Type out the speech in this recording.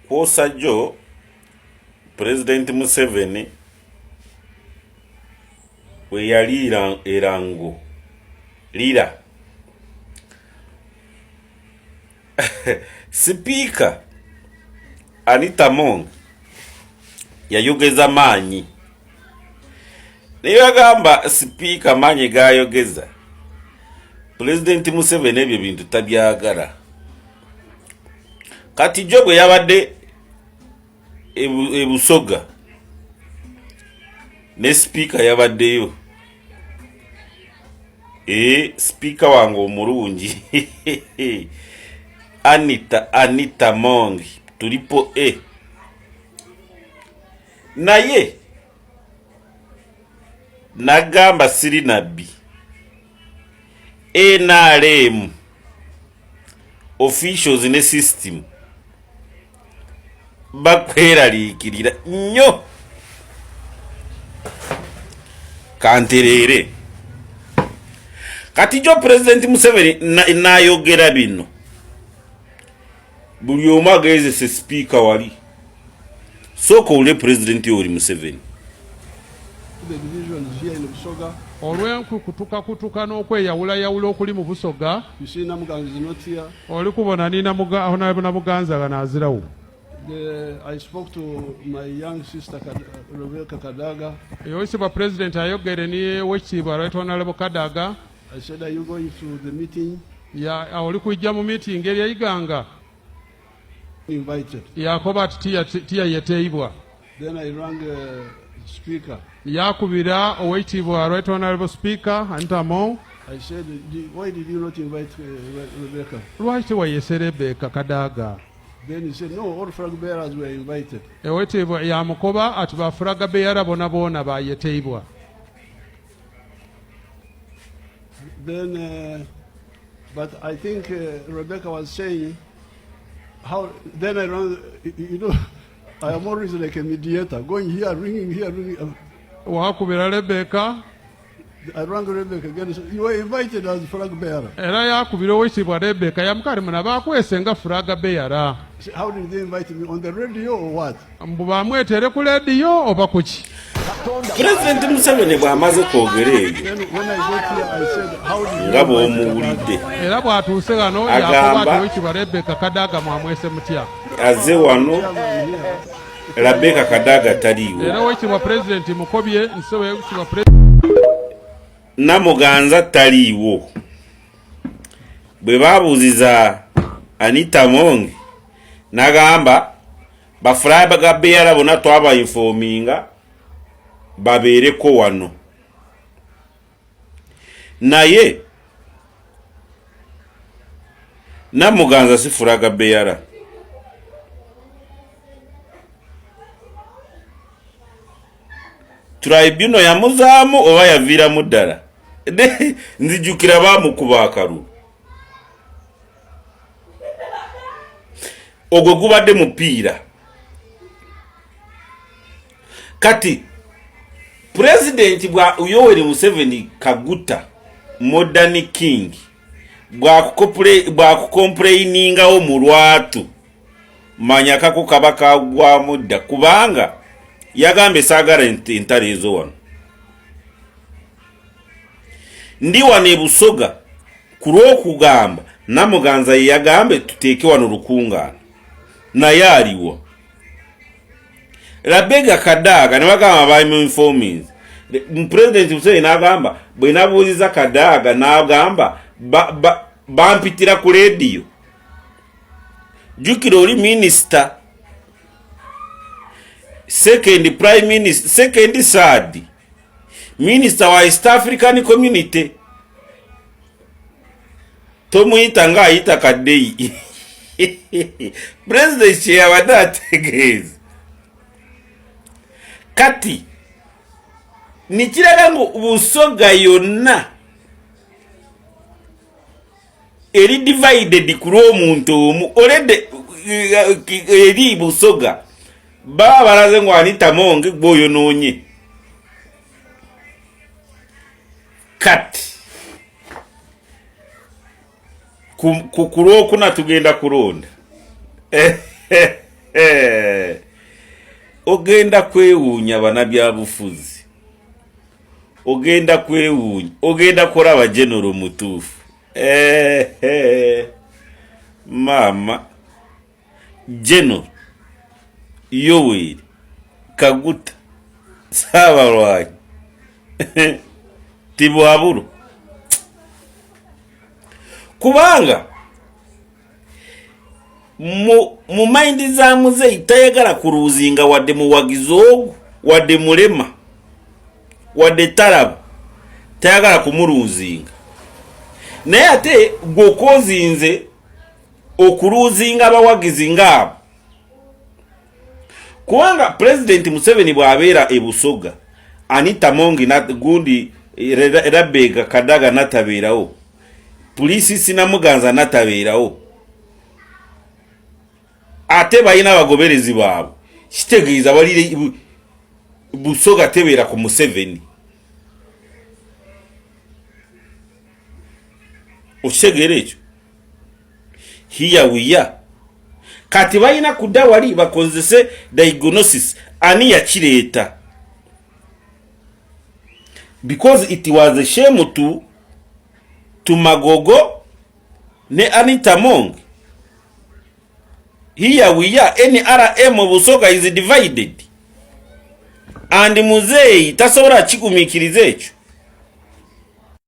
Posa jo President Museveni we yali erango lira Speaker Anita Amongi yayogeza manyi niyo agamba Speaker manyi gayogeza President Museveni ebyo bintu tabyagala kati jo bwe yabadde ebusoga ne Speaker yabaddeyo Speaker wange omulungi Anita Amongi tulipo naye nagamba siri nabbi NRM officials ne system bakweraliikirira nnyo kanterere kati jo President Museveni nayogera bino buli omu agezese Speaker wali soko ule President yori Museveni olwenkukutuka n'okweyawulayawula okuli mu Busoga oli kubona nina Muganza ganaazirawo. I spoke to my young sister Rebecca Kadaga. Yoyisibwa President ayogere ni wekitiibwa Right Honorable Kadaga. I said, are you going to the meeting? Ya oli kujja mu meeting eri yayiganga. Invited. Yakoba ati tiya yeteibwa. Then I rang Speaker. Yakubira owekitiibwa Right Honorable Speaker Anita Amongi. I said, why did you not invite Rebecca? Lwaki tewayise Rebecca Kadaga? Then he said, no, all flag bearers were invited. Owekitiibwa yamukoba ati ba flag bearer bona bona bayeteibwa. Then, but I think Rebecca was saying, how, then I rang, you know, I am always like a mediator, going here, ringing here, ringing. Wakubira Rebecca. I rang Rebecca again. So you were invited as flag bearer. Era yakubira owekitiibwa Rebecca yamukali muna bakwese nga flag bearer. How did they invite me? On the radio or what? Mbu bamwetere ku radio oba kuki? President Museveni bw'amaze kwogera ebyo nga bw'omuwulidde era bw'atuuse wano yakoba ati owekitiibwa Rebecca Kadaga mwamwese mutya aze wano Rebecca Kadaga taliiwo era owekitiibwa President mukobye nsobe owekitiibwa President Namuganza taliiwo bwe babuuziza Anita Amongi n'agamba bafulaga beera bonna twabayinfominga babeereko wano naye Namuganza si fulaga beera tribunal yamuzaamu oba yaviiramu ddala nzijukira baamukuba akalulu ogwo gubadde mupiira kati President bwa Yoweri Museveni Kaguta Modern King bwa kukomplainingawo mu lwatu manyakako kabaka gwa mudda kubanga yagambe sagara entale ezo wano ndi wano ebusoga ku lw'okugamba Namuganza ye yagambe tuteeke wano lukungana naye aliwo Rebecca Kadaga ne bagamba bayimu informings President Museveni n'agamba bwe nabuuziza Kadaga n'agamba bampitira ku radio jukira oli minister second prime minister second third minister wa East African Community tomuyita nga ayita kaddeyi President kyeyabadde ategeeza kati nikiraga ngu Busoga yonna eri divided ku lw'omuntu omu olede eri Busoga baba balaze ngu Anita Amongi gwoyonoonye kati ku lwokuna tugenda kulonda ogenda kwewuunya bannabyabufuzi, ogenda kwewuunya, ogenda kulaba general mutuufu. Mama General Yoweri Kaguta Sabalwanyi tibwabulu kubanga mu mind za muzeyi tayagala kuruzinga wadde muwagizi ogwo wadde mulema wadde tarabu tayagala kumuruzinga, naye ate gwokozinze okuruzinga abawagizi ngaabo kubanga President Museveni bw'abeera e Busoga Anita Amongi gundi Rebecca Kadaga natabeerawo, Poliisi Sinamuganza natabeerawo, ate balina abagoberezi baabwe, kitegeeza bali Busoga tebeera ku Museveni. Okitegeera ekyo? Here we are. Kati balina kudda wali bakozese diagnosis ani yakireeta, because it was a shame to Magogo ne Anita Amongi. Here we are. NRM Busoga is divided, and muzeyi tasobola kigumiikiriza ekyo.